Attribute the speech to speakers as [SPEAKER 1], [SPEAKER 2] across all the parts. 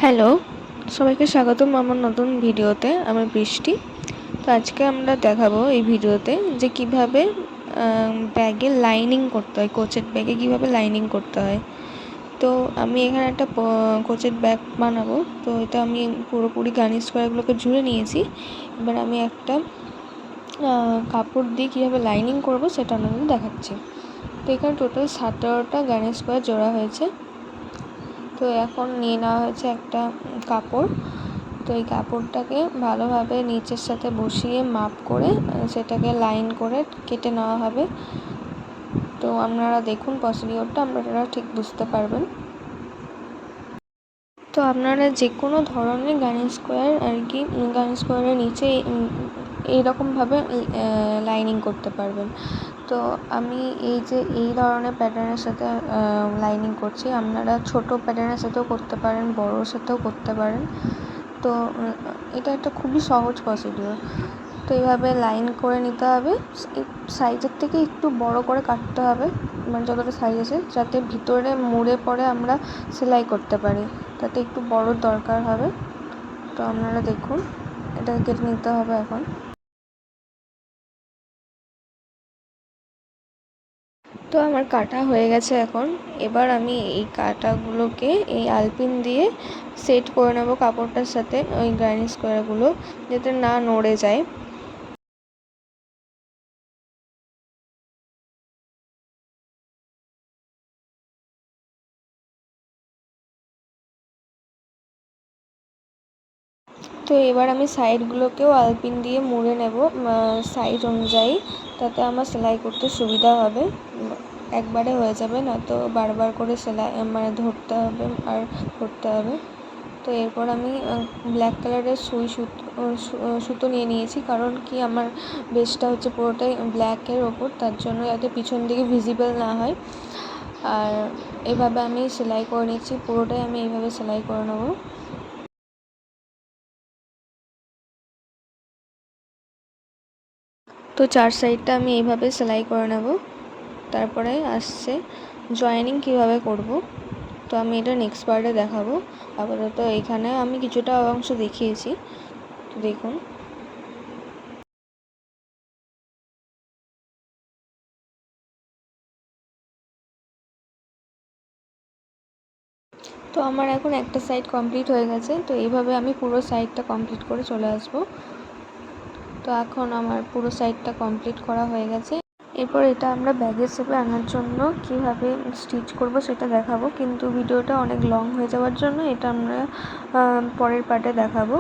[SPEAKER 1] Hello, সবাইকে স্বাগতম আমার নতুন ভিডিওতে। আমি বৃষ্টি। তো আজকে আমরা দেখাবো এই ভিডিওতে যে কিভাবে ব্যাগে লাইনিং করতে হয়, কোচের ব্যাগে কিভাবে লাইনিং করতে হয়। তো আমি এখানে একটা কোচের ব্যাগ বানাবো। তো এটা আমি পুরোপুরি গার্নিশ করাগুলোকে জুড়ে নিয়েছি। এবার আমি একটা কাপড় দিয়ে কীভাবে লাইনিং করব সেটা আপনাদের দেখাচ্ছি। তো এখানে টোটাল 17টা গার্নিশ করা জোড়া হয়েছে। তো এখন নিয়ে নেওয়া হয়েছে একটা কাপড়। তো এই কাপড়টাকে ভালোভাবে নিচের সাথে বসিয়ে মাপ করে সেটাকে লাইন করে কেটে নেওয়া হবে। তো আপনারা দেখুন প্রসিডিওরটা, আপনারা ঠিক বুঝতে পারবেন। তো আপনারা যে কোনো ধরনের গার্নিশ স্কোয়ার গার্নিশ স্কোয়ারের নিচে এইরকমভাবে লাইনিং করতে পারবেন। তো আমি এই ধরনের প্যাটার্নের সাথে লাইনিং করছি। আপনারা ছোটো প্যাটার্নের সাথেও করতে পারেন, বড়োর সাথেও করতে পারেন। তো এটা একটা খুবই সহজ প্রসিডিওর। তো এইভাবে লাইন করে নিতে হবে। সাইজের থেকে একটু বড় করে কাটতে হবে, মানে যতটা সাইজ আছে, যাতে ভিতরে মুড়ে পরে আমরা সেলাই করতে পারি, তাতে একটু বড় দরকার হবে। তো আপনারা দেখুন, এটা কেটে নিতে হবে এখন। তো আমার কাটা হয়ে গেছে এখন। এবার আমি এই কাটাগুলোকে এই আলপিন দিয়ে সেট করে নেব কাপড়টার সাথে, ওই গার্নিশ করাগুলো যাতে না নড়ে যায়। তো এবার আমি সাইডগুলোকেও আলপিন দিয়ে মুড়ে নেব সাইজ অনুযায়ী, তাতে আমার সেলাই করতে সুবিধা হবে। একবারে হয়ে যাবে, নয়তো বারবার করে সেলাই মানে ধরতে হবে আর করতে হবে। তো এরপর আমি ব্ল্যাক কালারের সুতো নিয়ে নিয়েছি, কারণ কি আমার বেসটা হচ্ছে পুরোটাই ব্ল্যাকের ওপর, তার জন্য যাতে পিছন দিকে ভিজিবল না হয়। আর এভাবে আমি সেলাই করে নিচ্ছি, পুরোটাই আমি এইভাবে সেলাই করে নেবো। তো চার সাইডটা আমি এইভাবে সেলাই করে নেব। তারপরে আসছে জয়েনিং কিভাবে করব। তো আমি এটা নেক্সট পার্টে দেখাবো। আপাতত এখানে আমি কিছুটা অংশ দেখিয়েছি, তো দেখুন। তো আমার এখন একটা সাইড কমপ্লিট হয়ে গেছে। তো এইভাবে আমি পুরো সাইডটা কমপ্লিট করে চলে আসব। তো এখন আমার পুরো সাইডটা কমপ্লিট করা হয়ে গেছে। এরপর এটা আমরা ব্যাগের শেপে আনার জন্য কিভাবে স্টিচ করব সেটা দেখাবো, কিন্তু ভিডিওটা অনেক লং হয়ে যাওয়ার জন্য এটা আমরা পরের পার্টে দেখাবো।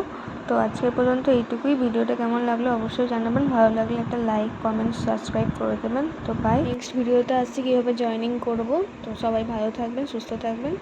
[SPEAKER 1] তো আজকের পর্যন্ত এইটুকুই। ভিডিওটা কেমন লাগলো অবশ্যই জানাবেন। ভালো লাগলে একটা লাইক, কমেন্ট, সাবস্ক্রাইব করে দেবেন। তো বাই। নেক্সট ভিডিওতে আসছি কীভাবে জয়েনিং করব। তো সবাই ভালো থাকবেন, সুস্থ থাকবেন।